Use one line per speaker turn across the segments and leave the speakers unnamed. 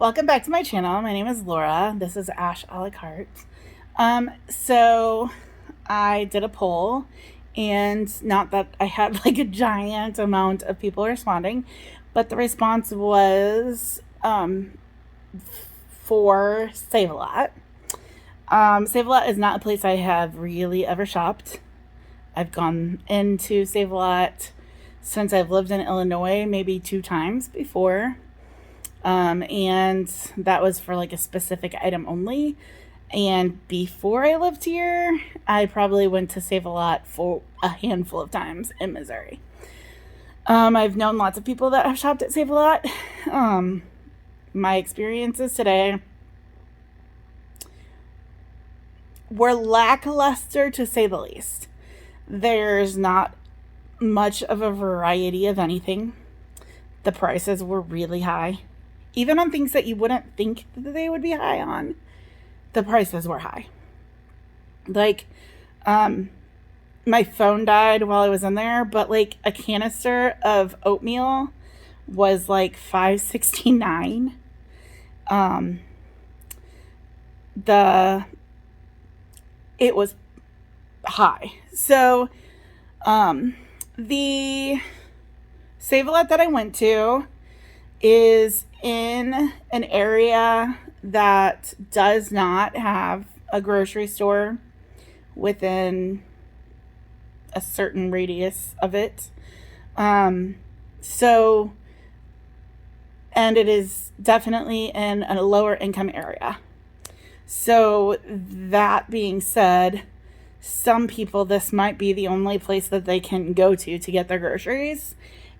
Welcome back to my channel. My name is Laura. This is Ash a la carte. So I did a poll, and not that I had like a giant amount of people responding, but the response was for Save a Lot. Save a Lot is not a place I have really ever shopped. I've gone into Save a Lot since I've lived in Illinois maybe 2 times before. And that was for like a specific item only. And before I lived here, I probably went to Save a Lot for a handful of times in Missouri. I've known lots of people that have shopped at Save a Lot. My experiences today were lackluster, to say the least. There's not much of a variety of anything. The prices were really high. Even on things that you wouldn't think that they would be high on, the prices were high. Like, my phone died while I was in there, but like a canister of oatmeal was like $5.69. It was high. So, the Save a Lot that I went to is in an area that does not have a grocery store within a certain radius of it. So, and it is definitely in a lower income area. So that being said, some people, this might be the only place that they can go to get their groceries,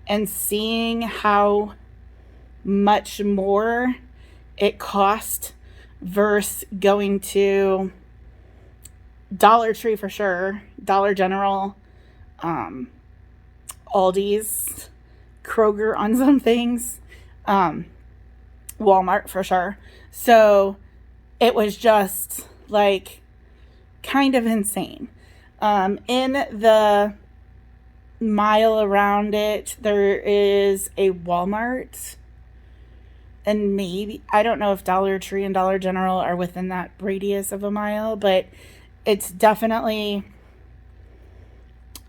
and seeing how much more it cost versus going to Dollar Tree for sure, Dollar General, Aldi's, Kroger on some things, Walmart for sure. So it was just like kind of insane. In the mile around it, there is a Walmart, and maybe, I don't know if Dollar Tree and Dollar General are within that radius of a mile, but it's definitely,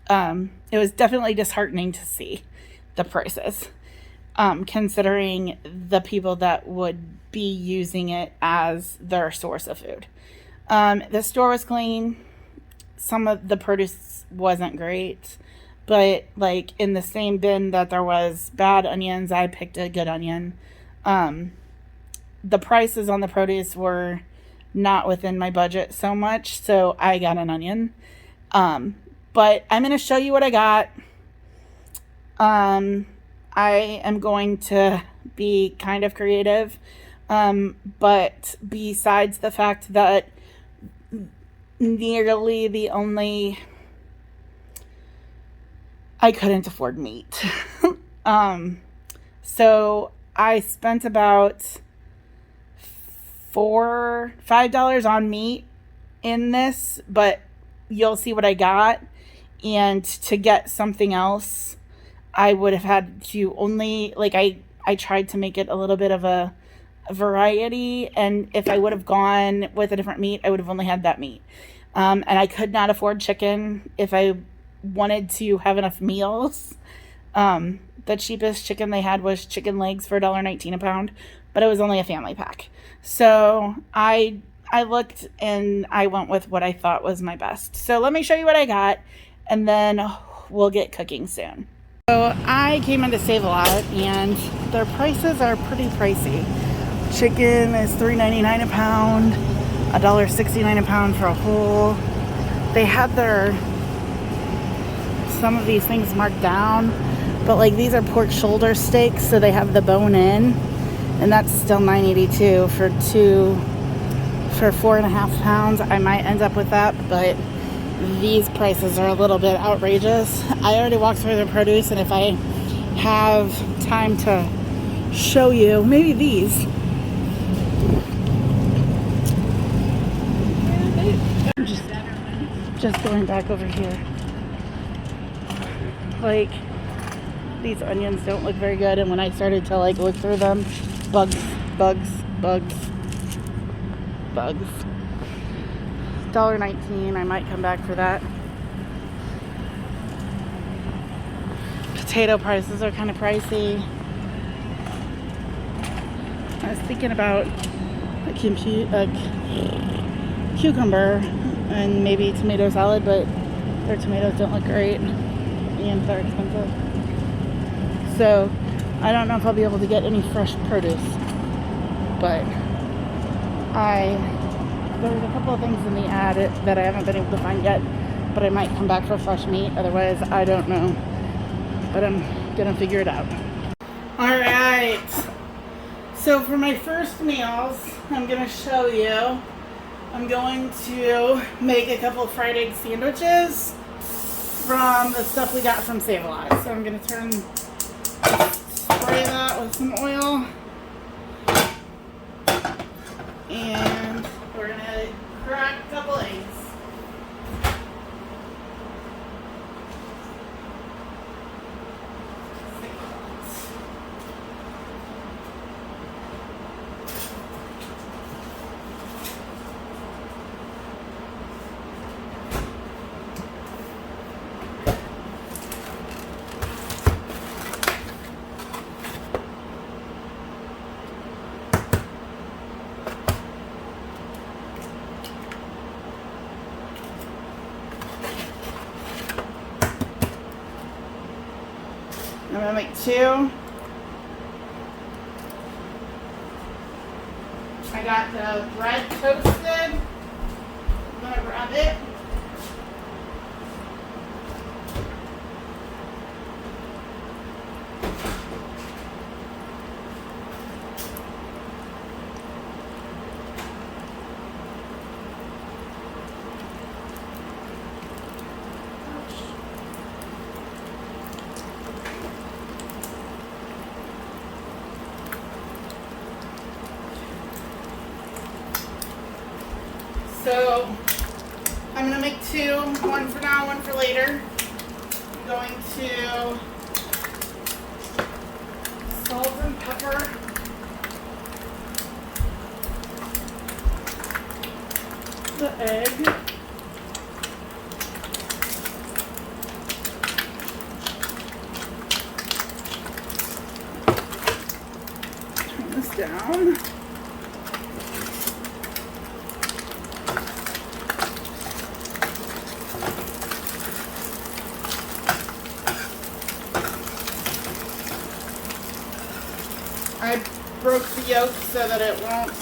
it was definitely disheartening to see the prices, considering the people that would be using it as their source of food. The store was clean. Some of the produce wasn't great, but like in the same bin that there was bad onions, I picked a good onion. The prices on the produce were not within my budget so much, so I got an onion. But I'm going to show you what I got. I am going to be kind of creative. But besides the fact that nearly the only, I couldn't afford meat. So I spent about $5 on meat in this, but you'll see what I got. And to get something else, I would have had to only, like, I tried to make it a little bit of a variety, and if I would have gone with a different meat, I would have only had that meat. And I could not afford chicken if I wanted to have enough meals. The cheapest chicken they had was chicken legs for $1.19 a pound, but it was only a family pack. So I looked and I went with what I thought was my best. So let me show you what I got, and then we'll get cooking soon. So I came into Save a Lot, and their prices are pretty pricey. Chicken is $3.99 a pound, $1.69 a pound for a whole. They had some of these things marked down, but like these are pork shoulder steaks, so they have the bone in, and that's still $9.82 for 4.5 pounds. I might end up with that, but these prices are a little bit outrageous. I already walked through the produce, and if I have time to show you, maybe these. Just going back over here. Like, these onions don't look very good, and when I started to like look through them, bugs. Bugs. $1.19. I might come back for that. Potato prices are kind of pricey. I was thinking about a cucumber and maybe tomato salad, but their tomatoes don't look great and they're expensive. So I don't know if I'll be able to get any fresh produce, but there's a couple of things in the ad that I haven't been able to find yet, but I might come back for fresh meat. Otherwise, I don't know, but I'm gonna figure it out. All right. So for my first meals, I'm gonna show you. I'm going to make a couple of fried egg sandwiches from the stuff we got from Save-A-Lot. So I'm gonna spray that with some oil, and we're gonna crack a couple eggs. I'm gonna make two. I got the bread toasted. I'm gonna grab it. So I'm going to make two, one for now, one for later. I'm going to salt and pepper the egg. Turn this down. I broke the yolk so that it won't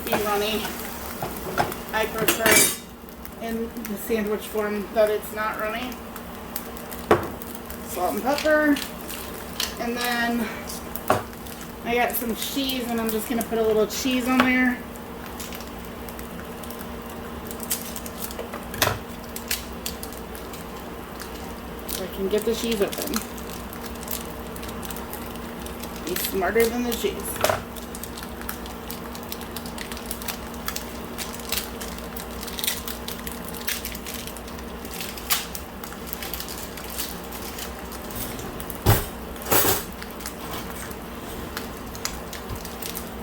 be runny. I prefer in the sandwich form that it's not runny. Salt and pepper. And then I got some cheese, and I'm just going to put a little cheese on there. And get the cheese open. Be smarter than the cheese.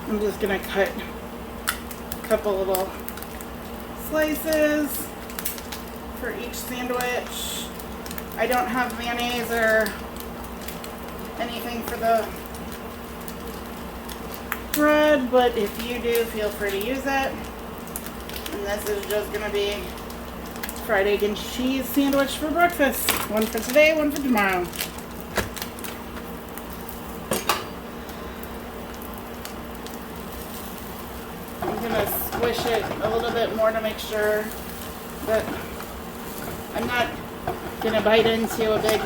I'm just gonna cut a couple little slices for each sandwich. I don't have mayonnaise or anything for the bread, but if you do, feel free to use it. And this is just going to be fried egg and cheese sandwich for breakfast. One for today, one for tomorrow. I'm going to squish it a little bit more to make sure that I'm not gonna bite into a big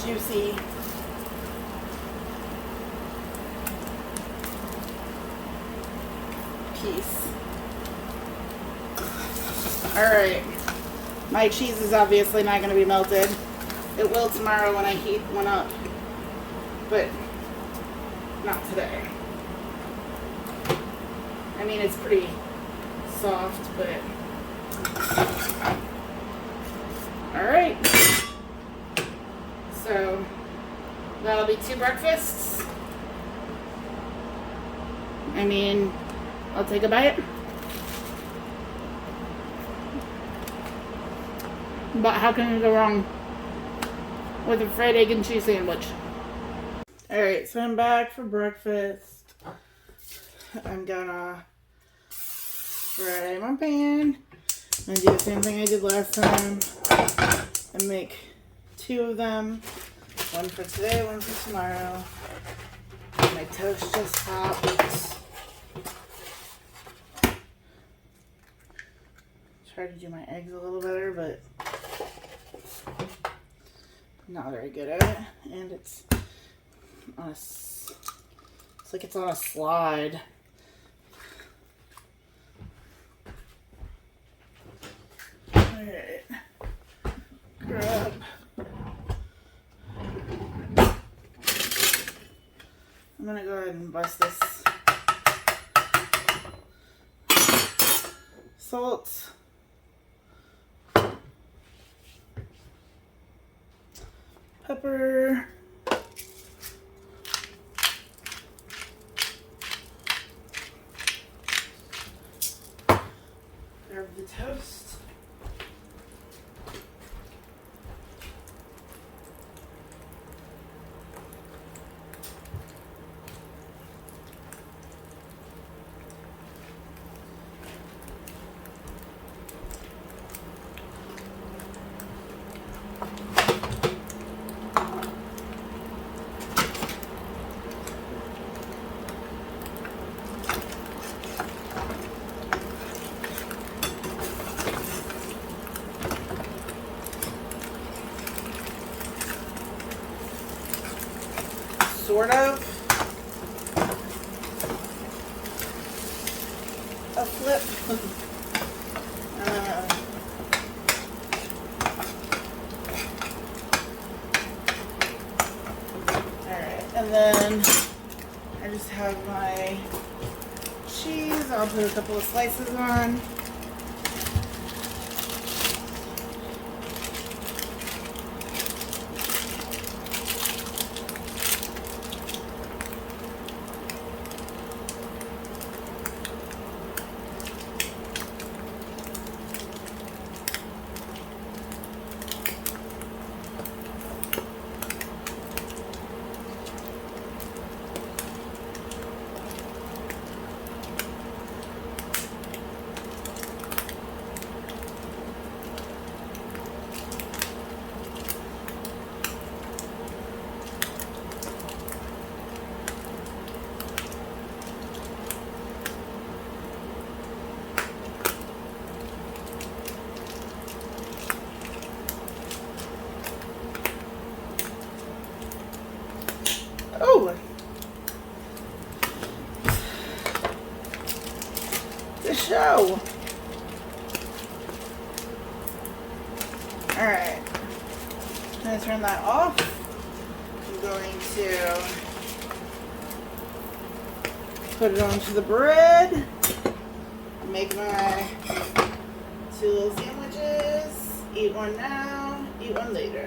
juicy piece. Alright, my cheese is obviously not gonna be melted. It will tomorrow when I heat one up, but not today. I mean, it's pretty soft, but alright. So that'll be 2 breakfasts. I mean, I'll take a bite. But how can you go wrong with a fried egg and cheese sandwich? Alright, so I'm back for breakfast. I'm gonna fry my pan. I'm gonna do the same thing I did last time and make 2 of them. One for today, one for tomorrow. My toast just popped. Try to do my eggs a little better, but not very good at it. And it's on it's like it's on a slide. Alright. Grab. I'm gonna go ahead and bust this salt. Pepper. Grab the toast. Sort of a flip. Alright, and then I just have my cheese. I'll put a couple of slices on. Oh! The show! Alright. I'm going to turn that off. I'm going to put it onto the bread. Make my 2 little sandwiches. Eat one now, eat one later.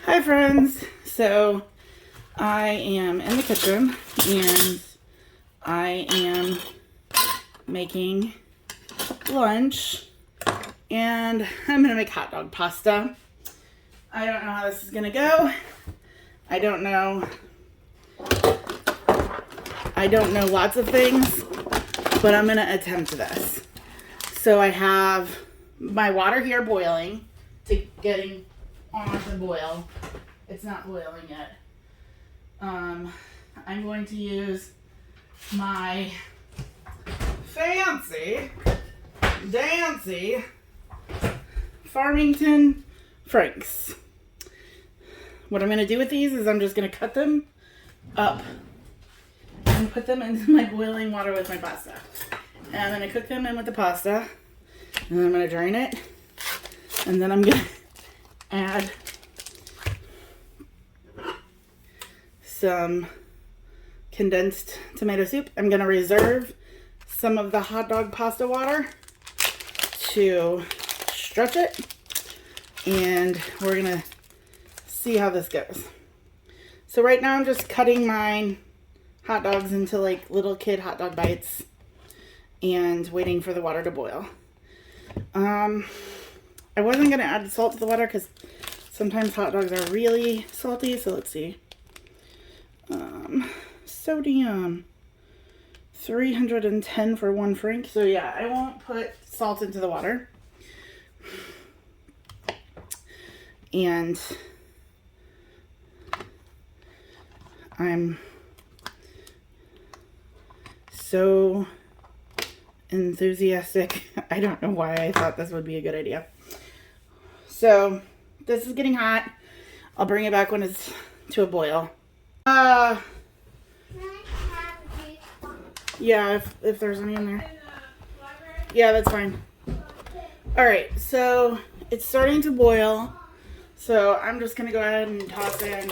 Hi friends, so I am in the kitchen and I am making lunch and I'm gonna make hot dog pasta. I don't know how this is gonna go. I don't know lots of things, but I'm gonna attempt this. So I have my water here boiling to getting on to boil. It's not boiling yet. I'm going to use my fancy dancy Farmington Franks. What I'm going to do with these is I'm just going to cut them up and put them into my boiling water with my pasta. And I'm going to cook them in with the pasta. And then I'm going to drain it. And then I'm going to add some condensed tomato soup. I'm going to reserve some of the hot dog pasta water to stretch it, and we're gonna see how this goes. So right now I'm just cutting my hot dogs into like little kid hot dog bites and waiting for the water to boil. I wasn't gonna add salt to the water because sometimes hot dogs are really salty, so let's see. Sodium 310 for 1 franc. So yeah, I won't put salt into the water. And I'm so enthusiastic. I don't know why I thought this would be a good idea. So this is getting hot. I'll bring it back when it's to a boil. Yeah, if there's any in there. Yeah, that's fine. Alright, so it's starting to boil. So I'm just gonna go ahead and toss in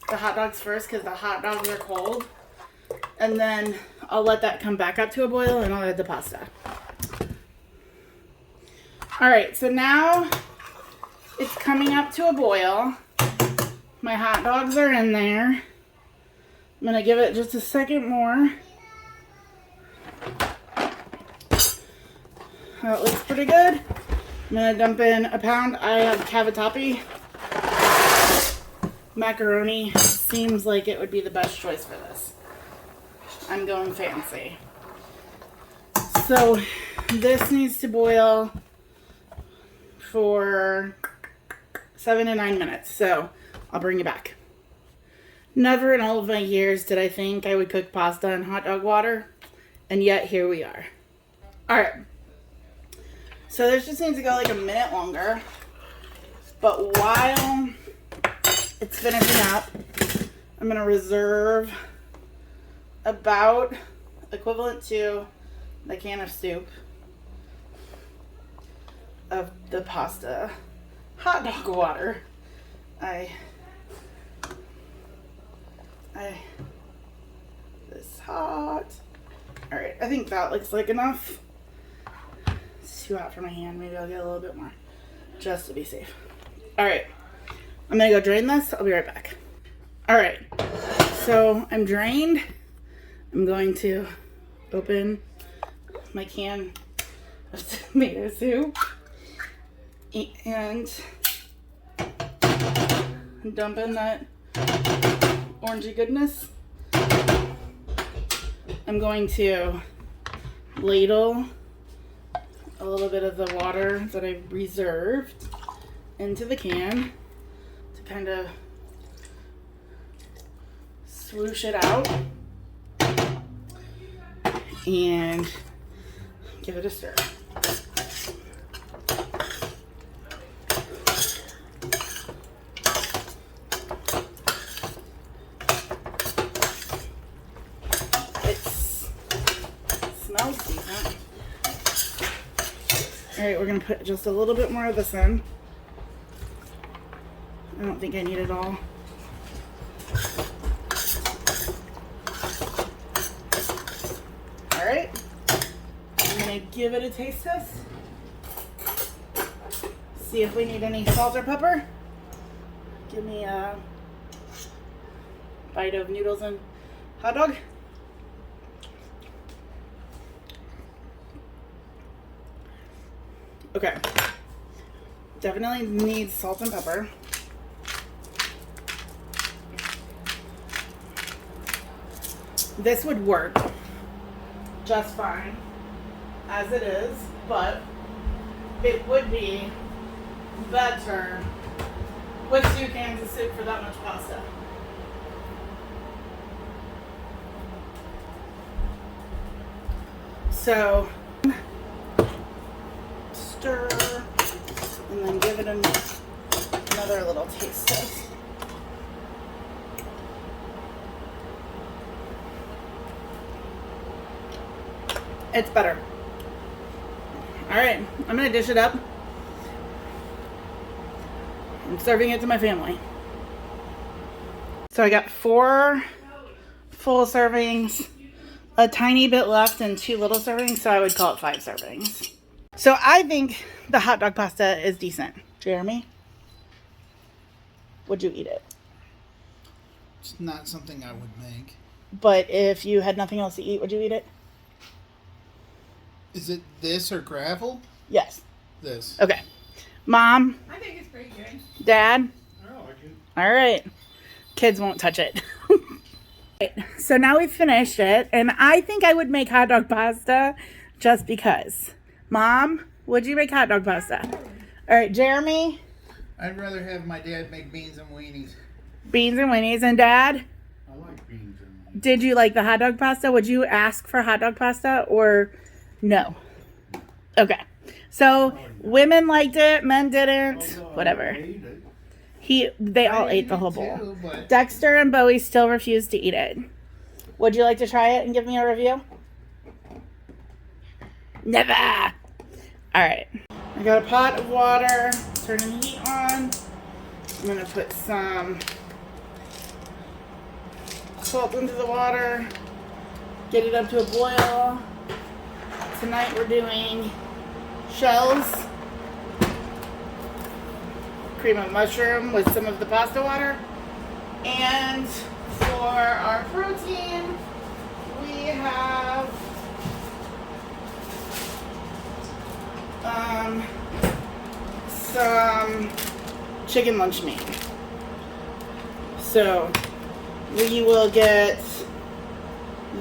the hot dogs first because the hot dogs are cold. And then I'll let that come back up to a boil and I'll add the pasta. Alright, so now it's coming up to a boil. My hot dogs are in there. I'm gonna give it just a second more. That looks pretty good. I'm gonna dump in a pound. I have cavatappi. Macaroni seems like it would be the best choice for this. I'm going fancy. So this needs to boil for 7 to 9 minutes. So I'll bring you back. Never in all of my years did I think I would cook pasta in hot dog water. And yet here we are. Alright. So this just needs to go like a minute longer. But while it's finishing up, I'm going to reserve about equivalent to the can of soup of the pasta hot dog water. This hot. Alright, I think that looks like enough. It's too hot for my hand. Maybe I'll get a little bit more just to be safe. Alright, I'm gonna go drain this. I'll be right back. Alright, so I'm drained. I'm going to open my can of tomato soup and dump in that orangey goodness. I'm going to ladle a little bit of the water that I reserved into the can to kind of swoosh it out and give it a stir. Alright, we're going to put just a little bit more of this in. I don't think I need it all. Alright, I'm going to give it a taste test. See if we need any salt or pepper. Give me a bite of noodles and hot dog. Okay, definitely needs salt and pepper. This would work just fine as it is, but it would be better with 2 cans of soup for that much pasta. So stir, and then give it another little taste test. It's better. Alright, I'm going to dish it up. I'm serving it to my family. So I got 4 full servings a tiny bit left and 2 little servings, so I would call it 5 servings. So I think the hot dog pasta is decent. Jeremy, would you eat it?
It's not something I would make.
But if you had nothing else to eat, would you eat it?
Is it this or gravel?
Yes.
This.
Okay. Mom?
I think it's pretty good.
Dad?
I like it.
All right. Kids won't touch it. So now we've finished it, and I think I would make hot dog pasta just because. Mom, would you make hot dog pasta? All right, Jeremy?
I'd rather have my dad make beans and weenies.
Beans and weenies. And Dad?
I like beans and weenies.
Did you like the hot dog pasta? Would you ask for hot dog pasta or no? Okay. So women liked it, men didn't. Whatever. They all ate the whole bowl. Dexter and Bowie still refused to eat it. Would you like to try it and give me a review? Never. All right. I got a pot of water. Turning the heat on. I'm gonna put some salt into the water. Get it up to a boil. Tonight we're doing shells, cream of mushroom with some of the pasta water. And for our protein, we have some chicken lunch meat. So we will get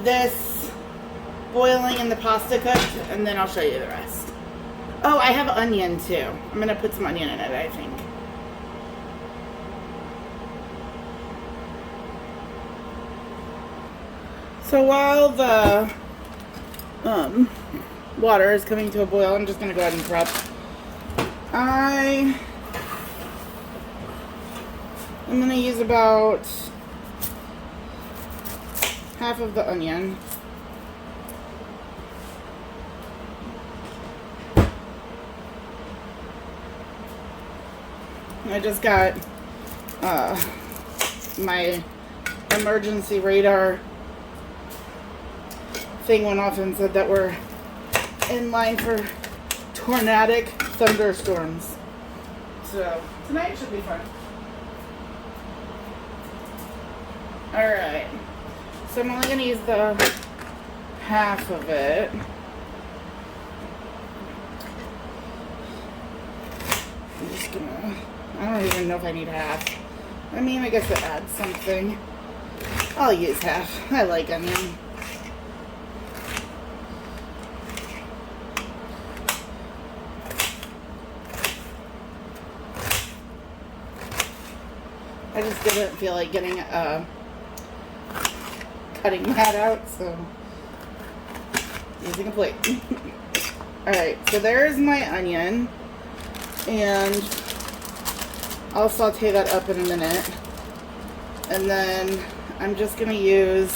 this boiling and the pasta cooked, and then I'll show you the rest. Oh, I have onion too. I'm gonna put some onion in it, I think. So while the water is coming to a boil, I'm just gonna go ahead and prep. I'm gonna use about half of the onion. I just got my emergency radar thing went off and said that we're in line for tornadic thunderstorms. So tonight should be fun. Alright. So I'm only going to use the half of it. I'm just gonna... I don't even know if I need half. I mean, I guess it adds something. I'll use half. I like onion. I just didn't feel like getting cutting that out, so using a plate. Alright, so there's my onion, and I'll saute that up in a minute. And then I'm just gonna use,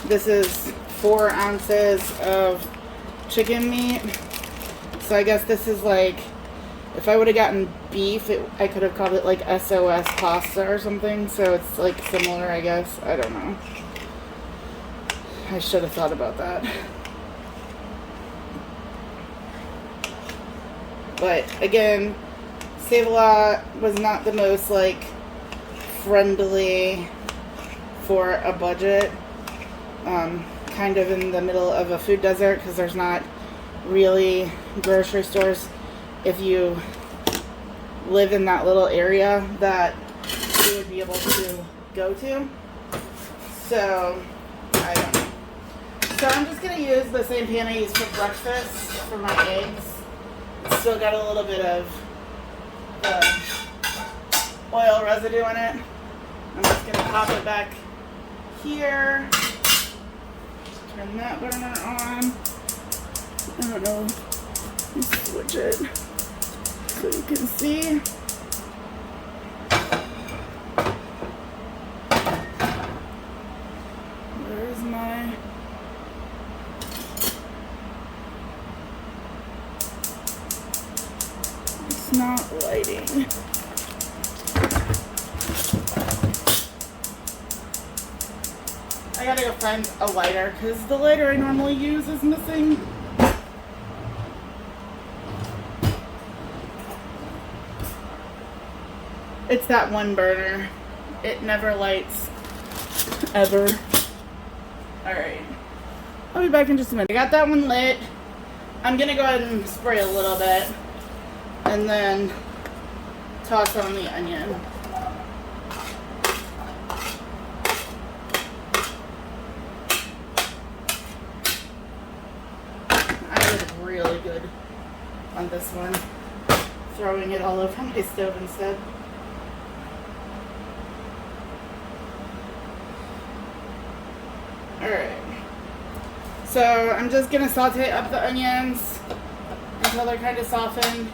this is 4 ounces of chicken meat. So I guess this is like, if I would have gotten beef, I could have called it like SOS pasta or something. So it's like similar, I guess. I don't know. I should have thought about that. But again, Save-A-Lot was not the most like friendly for a budget. Kind of in the middle of a food desert because there's not really grocery stores if you live in that little area that you would be able to go to. So, I don't know. So I'm just going to use the same pan I used for breakfast for my eggs. It's still got a little bit of oil residue in it. I'm just going to pop it back here. Turn that burner on. I don't know. Let's switch it so you can see. Where's my... It's not lighting. I gotta go find a lighter because the lighter I normally use is missing. It's that one burner. It never lights. Ever. Alright. I'll be back in just a minute. I got that one lit. I'm gonna go ahead and spray a little bit. And then toss on the onion. I did really good on this one. Throwing it all over my stove instead. Alright. So I'm just going to saute up the onions until they're kind of softened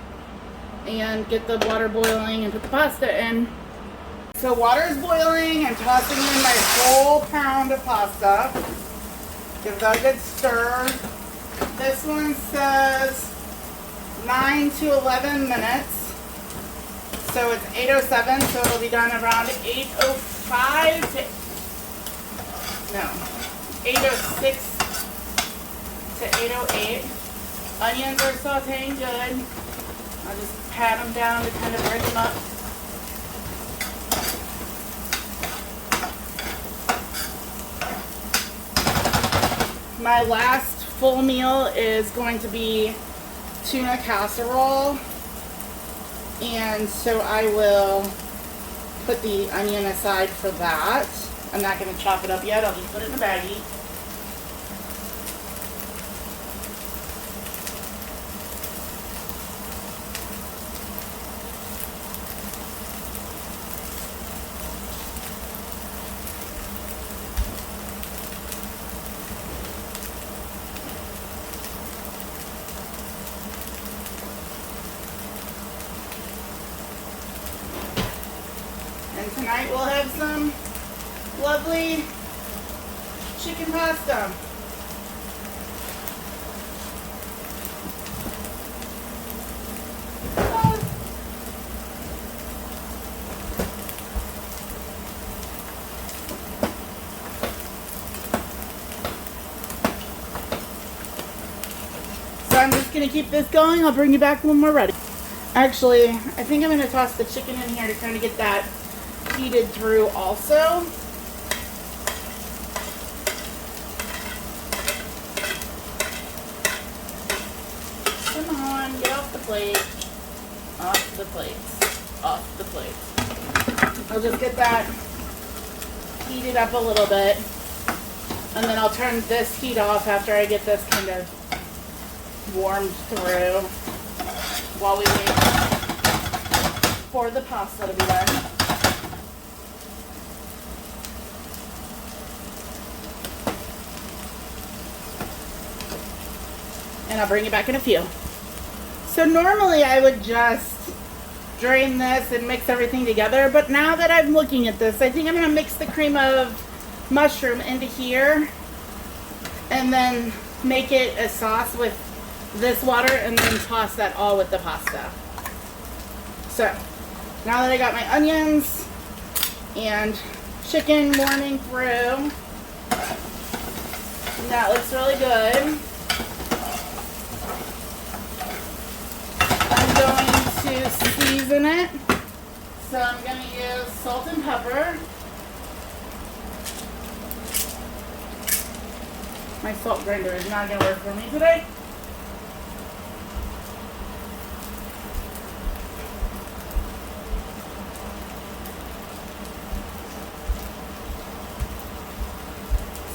and get the water boiling and put the pasta in. So water is boiling. I'm tossing in my whole pound of pasta. Give that a good stir. This one says 9 to 11 minutes. So it's 8:07, so it'll be done around 8:05 to 8:06 to 8:08. Onions are sauteing good. I'll just pat them down to kind of break them up. My last full meal is going to be tuna casserole. And so I will put the onion aside for that. I'm not going to chop it up yet. I'll just put it in a baggie. And tonight we'll have some lovely chicken pasta. So I'm just going to keep this going. I'll bring you back when we're ready. Actually, I think I'm going to toss the chicken in here to kind of get that heated through also. Come on, get off the plate. Off the plates. Off the plate. I'll just get that heated up a little bit. And then I'll turn this heat off after I get this kind of warmed through while we wait for the pasta to be done. And I'll bring you back in a few. So normally I would just drain this and mix everything together, but now that I'm looking at this, I think I'm going to mix the cream of mushroom into here and then make it a sauce with this water and then toss that all with the pasta. So now that I got my onions and chicken warming through, that looks really good. I'm going to season it. So I'm going to use salt and pepper. My salt grinder is not going to work for me today.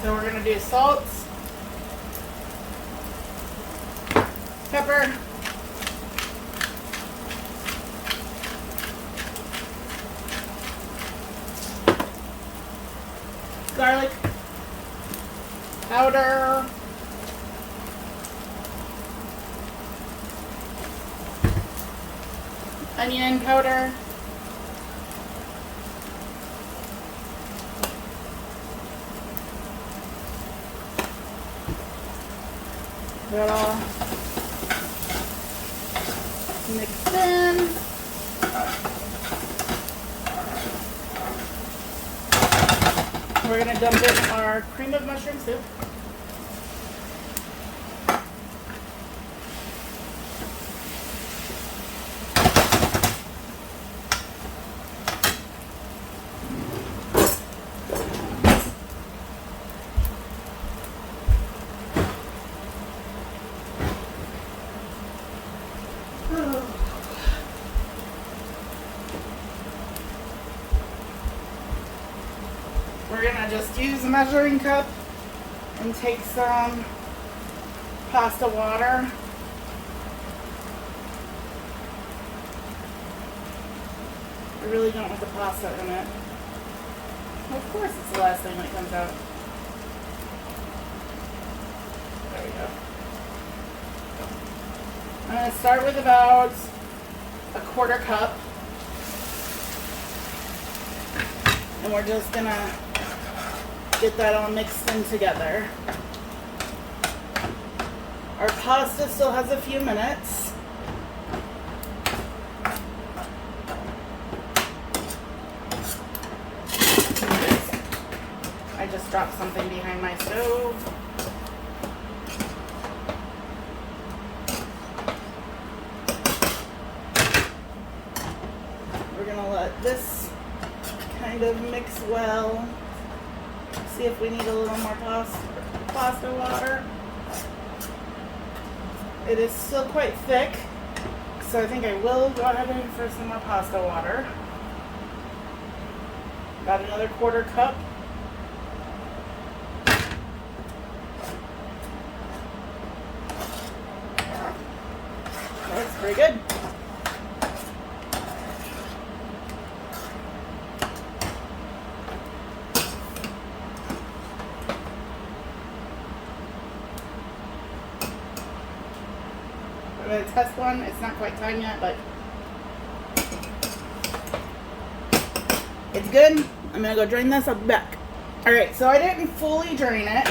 So we're going to do salt, pepper, garlic powder, onion powder, that all mixed in. We're gonna dump in our cream of mushroom soup. We're gonna just use a measuring cup and take some pasta water. I really don't want the pasta in it. Of course it's the last thing that comes out. There we go. I'm gonna start with about a quarter cup. And we're just gonna get that all mixed in together. Our pasta still has a few minutes. I just dropped something behind my stove. We're gonna let this kind of mix well. See if we need a little more pasta water. It is still quite thick, so I think I will go ahead and for some more pasta water. About another quarter cup. That's pretty good. I'm going to test one. It's not quite time yet, but it's good. I'm going to go drain this. I'll be back. Alright, so I didn't fully drain it,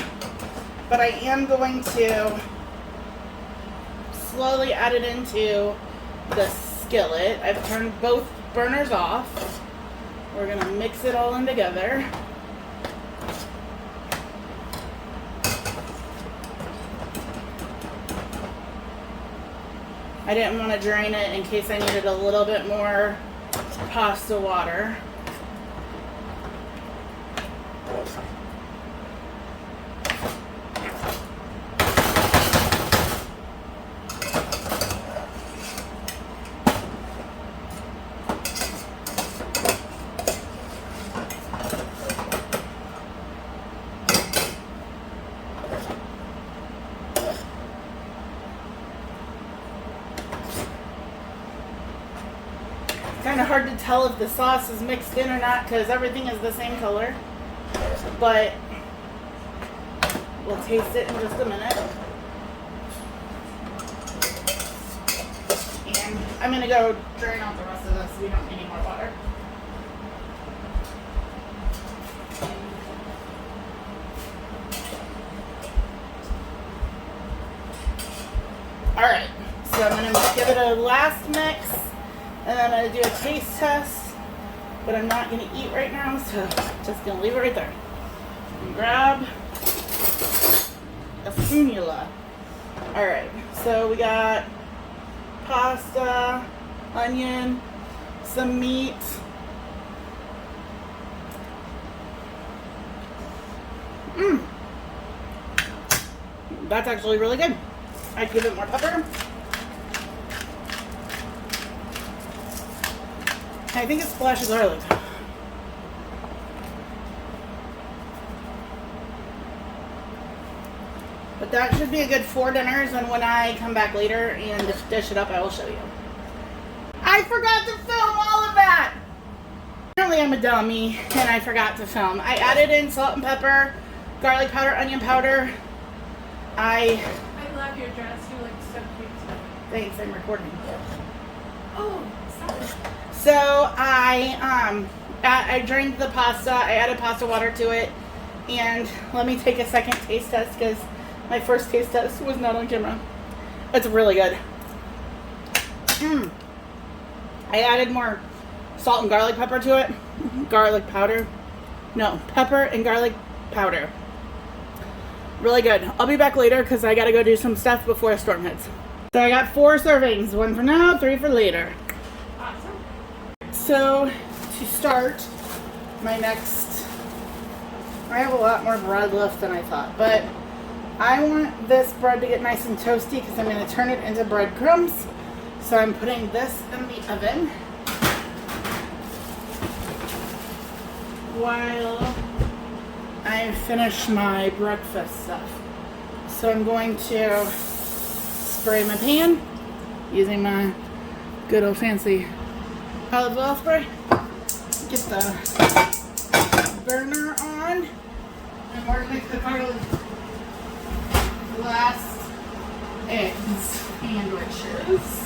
but I am going to slowly add it into the skillet. I've turned both burners off. We're going to mix it all in together. I didn't want to drain it in case I needed a little bit more pasta water. Kind of hard to tell if the sauce is mixed in or not because everything is the same color, but we'll taste it in just a minute. And I'm going to go drain out the rest of this so we don't need any more water. Alright, so I'm going to give it a last mix. And then I'm going to do a taste test, but I'm not going to eat right now, so I'm just going to leave it right there. And grab a spoonula. Alright, so we got pasta, onion, some meat. That's actually really good. I'd give it more pepper. I think it splashes garlic. But that should be a good 4 dinners, and when I come back later and dish it up, I will show you. I forgot to film all of that! Apparently I'm a dummy, and I forgot to film. I added in salt and pepper, garlic powder, onion powder.
I love your dress. You look so cute.
Thanks, I'm recording.
Oh, sorry.
So I drained the pasta. I added pasta water to it, and let me take a second taste test because my first taste test was not on camera. It's really good. I added more salt and garlic pepper to it, garlic powder. No, pepper and garlic powder. Really good. I'll be back later because I gotta go do some stuff before a storm hits. So I got 4 servings, 1 for now, 3 for later.
Awesome.
So to start my next, I have a lot more bread left than I thought, but I want this bread to get nice and toasty because I'm going to turn it into breadcrumbs. So I'm putting this in the oven while I finish my breakfast stuff. So I'm going to spray my pan using my good old fancy olive oil spray. Get the burner on, and we're going to cook our last eggs sandwiches.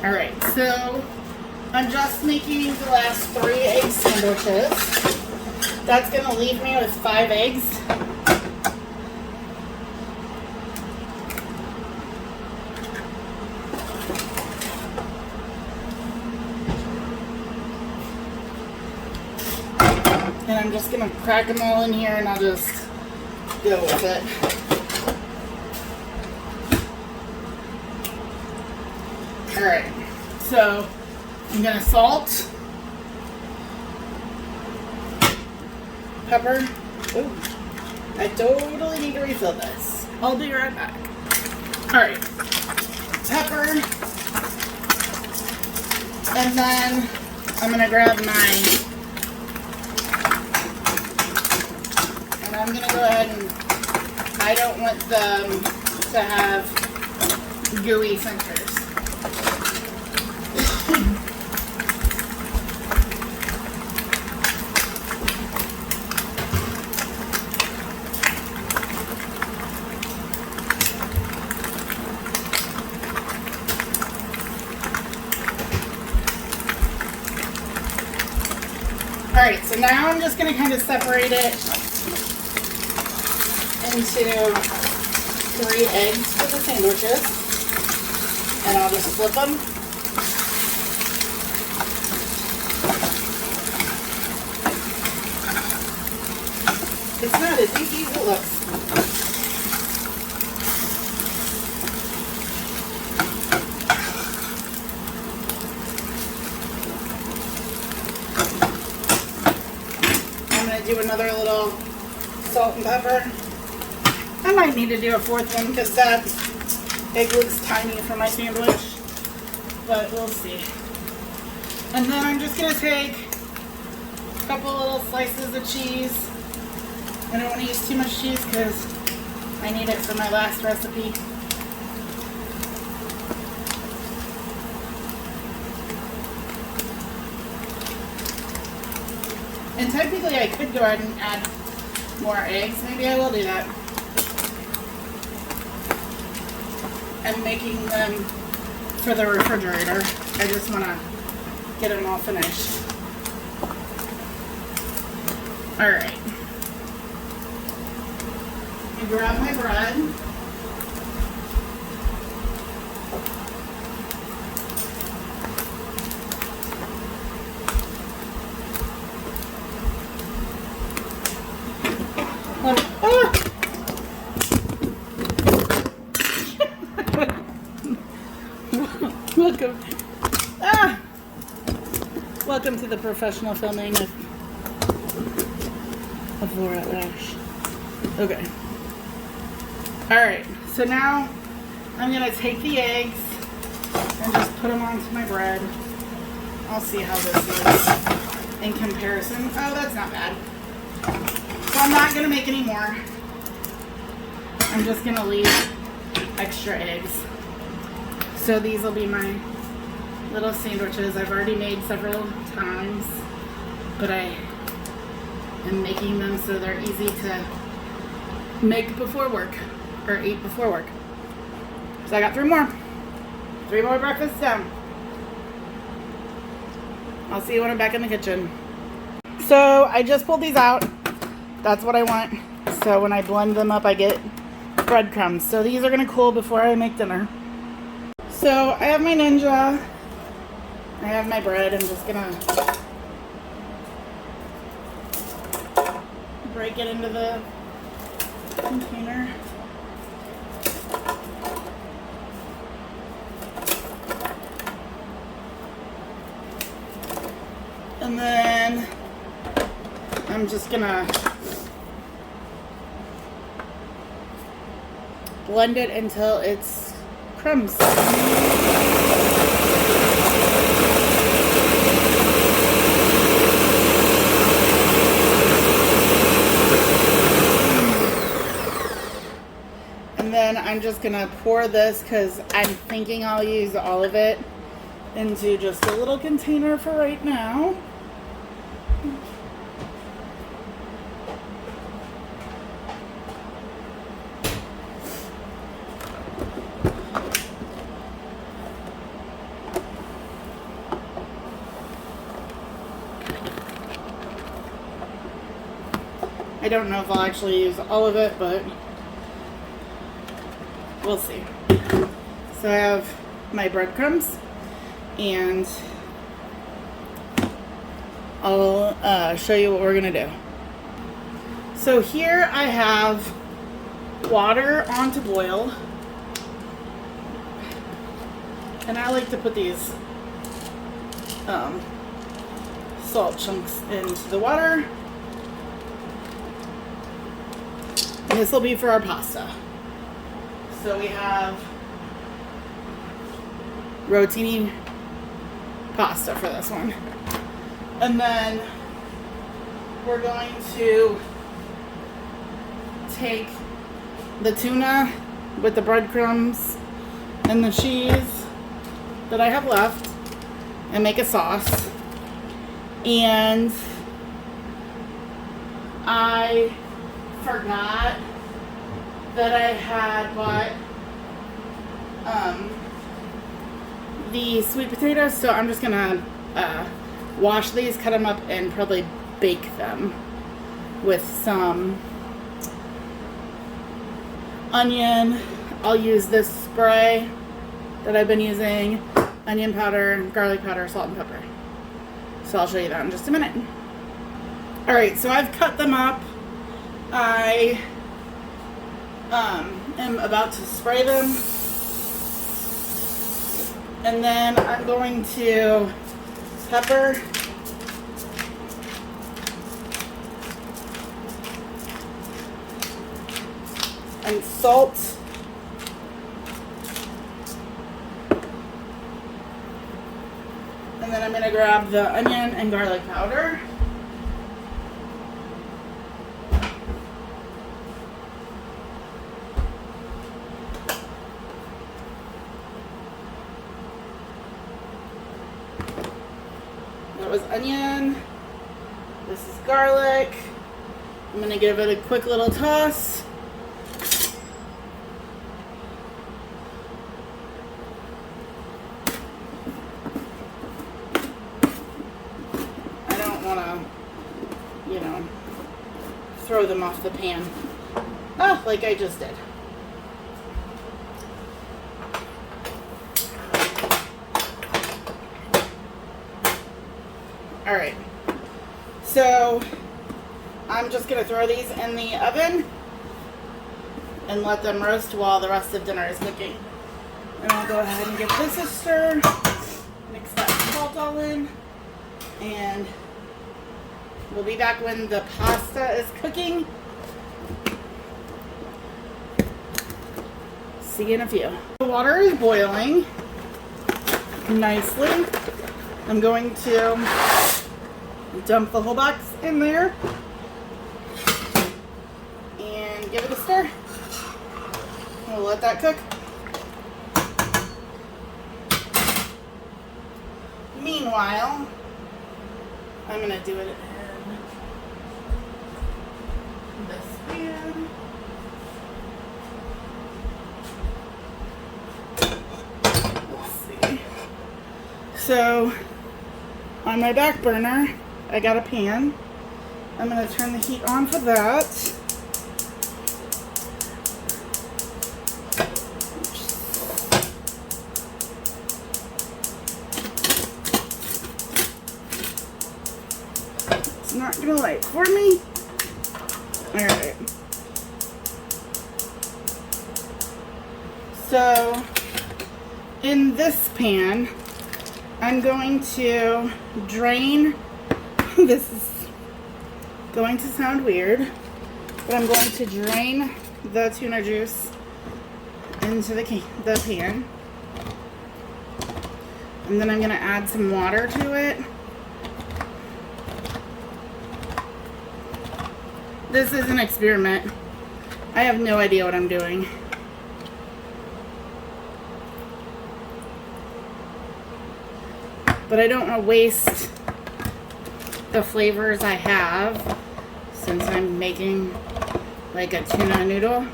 All right, so I'm just making the last 3 egg sandwiches. That's gonna leave me with 5 eggs. And I'm just gonna crack them all in here and I'll just go with it. Alright, so I'm gonna salt, pepper. Ooh, I totally need to refill this. I'll be right back. Alright, pepper, and then I'm gonna grab mine, and I'm gonna go ahead and, I don't want them to have gooey centers. Alright, so now I'm just going to kind of separate it into 3 eggs for the sandwiches. And I'll just flip them. It's not as easy as it looks. Do another little salt and pepper. I might need to do a 4th one because that egg looks tiny for my sandwich, but we'll see. And then I'm just going to take a couple little slices of cheese. I don't want to use too much cheese because I need it for my last recipe. And technically I could go ahead and add more eggs. Maybe I will do that. I'm making them for the refrigerator. I just want to get them all finished. Alright. I grab my bread. Welcome to the professional filming of Laura Lash. Okay. Alright, so now I'm going to take the eggs and just put them onto my bread. I'll see how this is in comparison. Oh, that's not bad. So I'm not going to make any more. I'm just going to leave extra eggs. So these will be my little sandwiches. I've already made several times, but I am making them so they're easy to make before work or eat before work. So I got 3 more. 3 more breakfasts down. I'll see you when I'm back in the kitchen. So I just pulled these out. That's what I want. So when I blend them up, I get breadcrumbs. So these are gonna cool before I make dinner. So I have my Ninja. I have my bread. I'm just gonna break it into the container. And then I'm just gonna blend it until it's crumbs. And then I'm just gonna pour this, because I'm thinking I'll use all of it, into just a little container for right now. I don't know if I'll actually use all of it, but we'll see. So I have my breadcrumbs, and I'll show you what we're gonna do. So here I have water on to boil, and I like to put these salt chunks into the water. And this will be for our pasta. So we have rotini pasta for this one. And then we're going to take the tuna with the breadcrumbs and the cheese that I have left and make a sauce. And I forgot that I had bought the sweet potatoes, so I'm just gonna wash these, cut them up, and probably bake them with some onion. I'll use this spray that I've been using, onion powder, garlic powder, salt and pepper. So I'll show you that in just a minute. Alright, so I've cut them up. I am about to spray them, and then I'm going to pepper and salt and then I'm going to grab the onion and garlic powder. That was onion. This is garlic. I'm going to give it a quick little toss. I don't want to, throw them off the pan. Oh, like I just did. Alright, so I'm just going to throw these in the oven and let them roast while the rest of dinner is cooking. And I'll go ahead and give this a stir, mix that salt all in, and we'll be back when the pasta is cooking. See you in a few. The water is boiling nicely. I'm going to dump the whole box in there and give it a stir. We'll let that cook. Meanwhile, I'm going to do it in this pan. Let's see. So On my back burner, I got a pan. I'm going to turn the heat on for that. It's not going to light for me. All right. So, in this pan, I'm going to drain, this is going to sound weird, but I'm going to drain the tuna juice into the pan. And then I'm going to add some water to it. This is an experiment. I have no idea what I'm doing. But I don't want to waste the flavors I have since I'm making like a tuna noodle.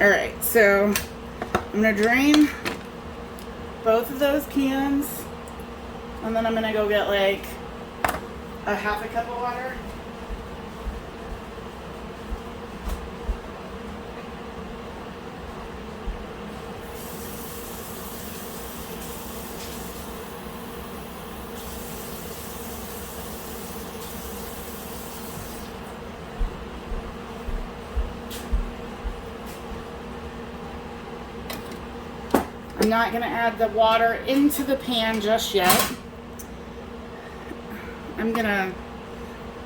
Alright, so I'm going to drain both of those cans, and then I'm going to go get like a half a cup of water. I'm not going to add the water into the pan just yet.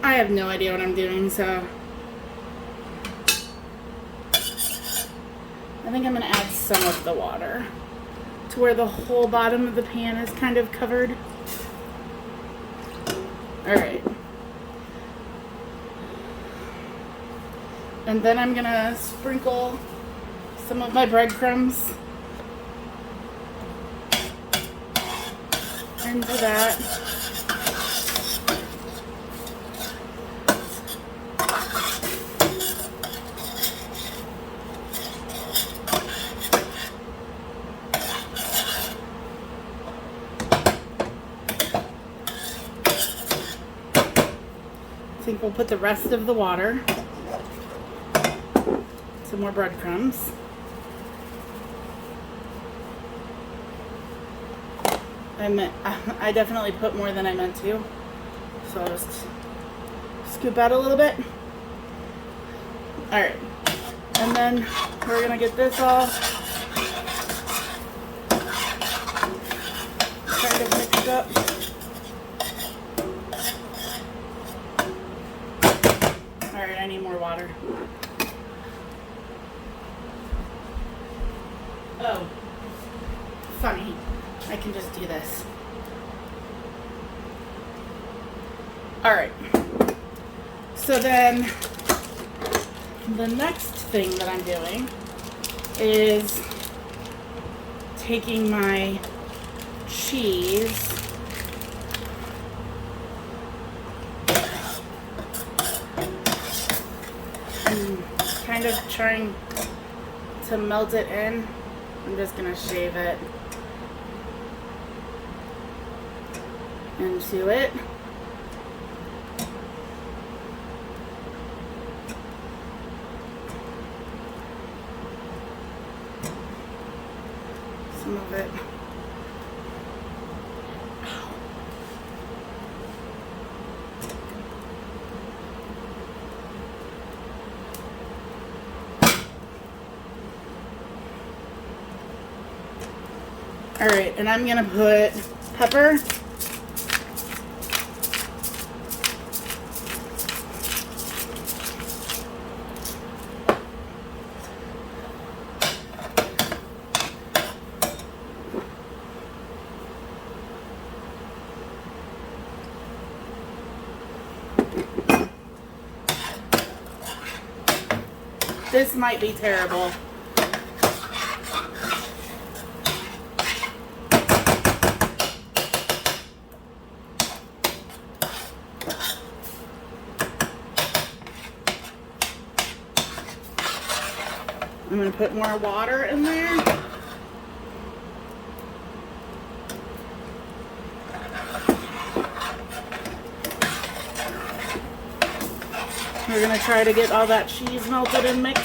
I have no idea what I'm doing, so I think I'm going to add some of the water to where the whole bottom of the pan is kind of covered. Alright. And then I'm going to sprinkle some of my breadcrumbs into that. I think we'll put the rest of the water. Some more breadcrumbs. I definitely put more than I meant to, so I'll just scoop out a little bit. Alright, and then we're gonna get this all kind of mixed up. Alright, I need more water. Oh, funny. I can just do this. Alright. So then, the next thing that I'm doing is taking my cheese and kind of trying to melt it in. I'm just going to shave it into it. Some of it. Alright, and I'm gonna put pepper. This might be terrible. I'm going to put more water in there. We're going to try to get all that cheese melted and mixed.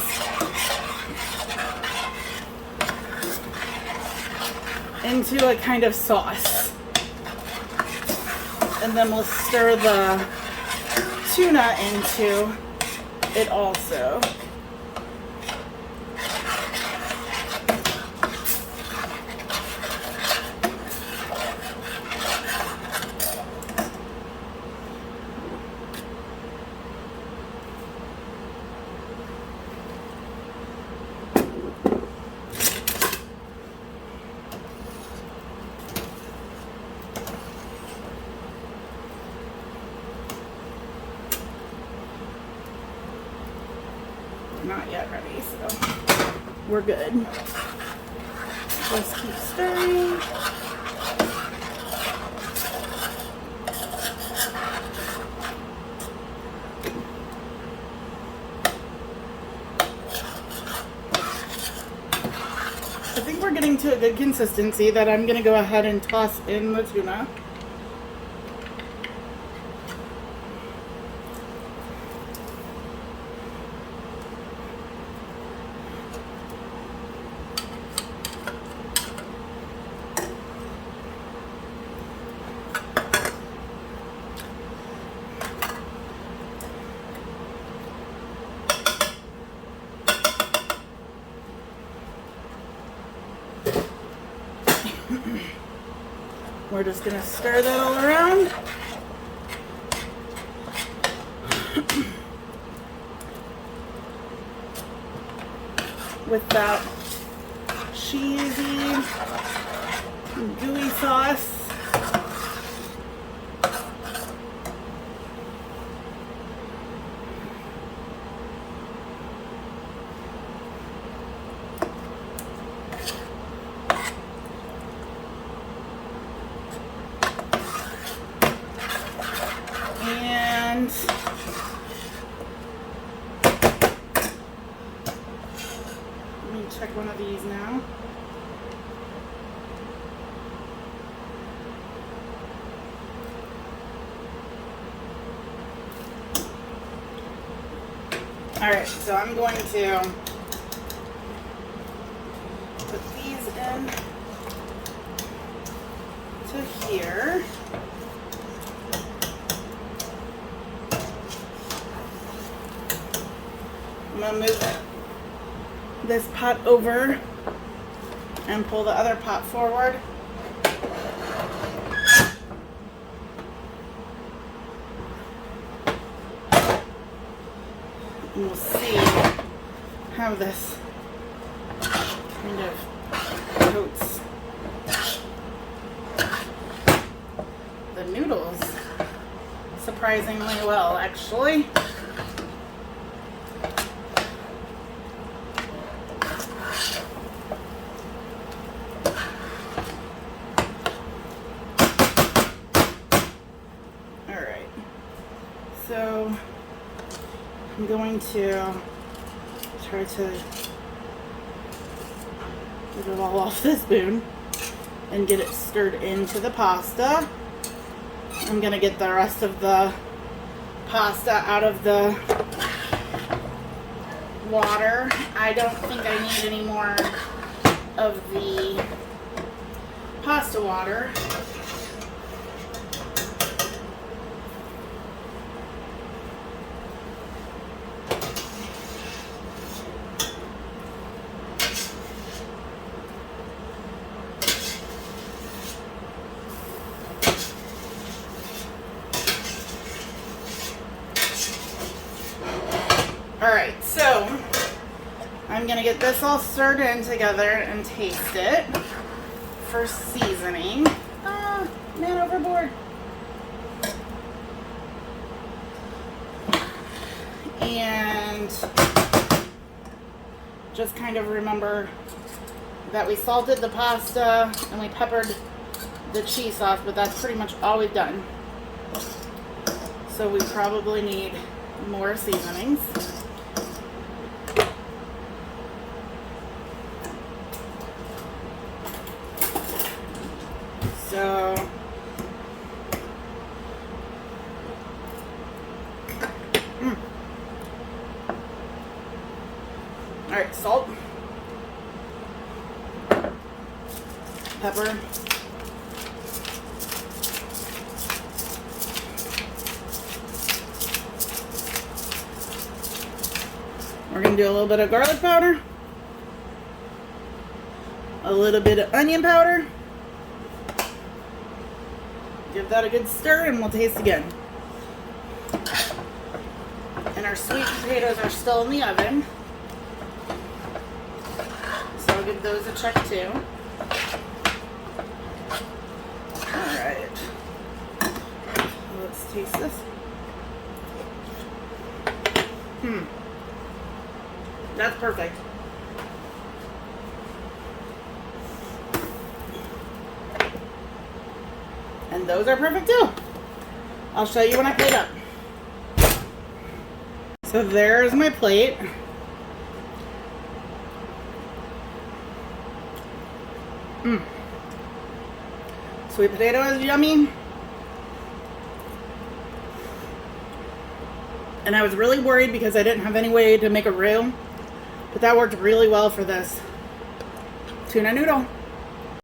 Into a kind of sauce. And then we'll stir the tuna into it also. Not yet ready, so we're good. Just keep stirring. I think we're getting to a good consistency that I'm going to go ahead and toss in the tuna. We're just going to stir that all around. With that cheesy, gooey sauce. And let me check one of these now. All right, so I'm going to put these in to here. I'm going to move this pot over and pull the other pot forward. And we'll see how this kind of coats the noodles surprisingly well, actually. So I'm going to try to get it all off the spoon and get it stirred into the pasta. I'm going to get the rest of the pasta out of the water. I don't think I need any more of the pasta water. Alright, so I'm going to get this all stirred in together and taste it for seasoning. Ah, man overboard. And just kind of remember that we salted the pasta and we peppered the cheese sauce, but that's pretty much all we've done. So we probably need more seasonings. Alright, salt. Pepper. We're going to do a little bit of garlic powder. A little bit of onion powder. Give that a good stir and we'll taste again. And our sweet potatoes are still in the oven. So I'll give those a check too. Alright. Let's taste this. That's perfect. And those are perfect too. I'll show you when I plate up. So there's my plate. Sweet potato is yummy. And I was really worried because I didn't have any way to make a roux. But that worked really well for this tuna noodle.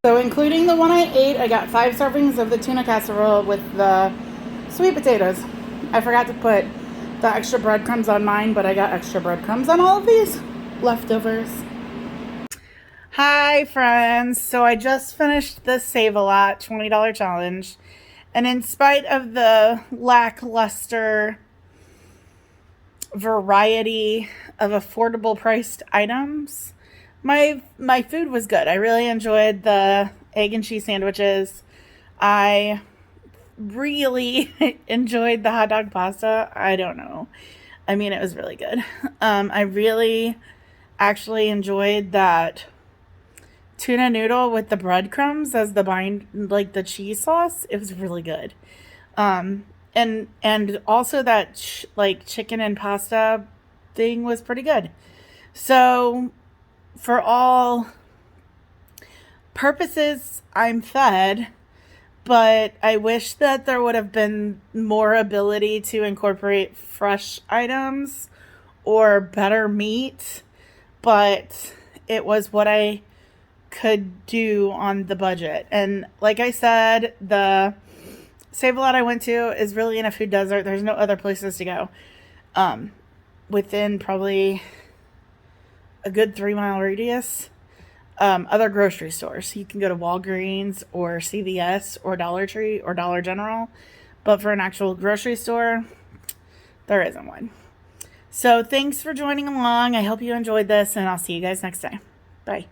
So including the one I ate, I got 5 servings of the tuna casserole with the sweet potatoes. I forgot to put the extra breadcrumbs on mine, but I got extra breadcrumbs on all of these leftovers. Hi friends, so I just finished the Save-A-Lot $20 challenge, and in spite of the lackluster variety of affordable priced items, my food was good. I really enjoyed the egg and cheese sandwiches. I really enjoyed the hot dog pasta. I don't know. I mean, it was really good. I really actually enjoyed that tuna noodle with the breadcrumbs as the like the cheese sauce. It was really good. And also that like chicken and pasta thing was pretty good. So for all purposes, I'm fed, but I wish that there would have been more ability to incorporate fresh items or better meat, but it was what I could do on the budget. And like I said, the Save-A-Lot I went to is really in a food desert. There's no other places to go within probably a good 3-mile radius. Other grocery stores. You can go to Walgreens or CVS or Dollar Tree or Dollar General, but for an actual grocery store, there isn't one. So thanks for joining along. I hope you enjoyed this, and I'll see you guys next time. Bye.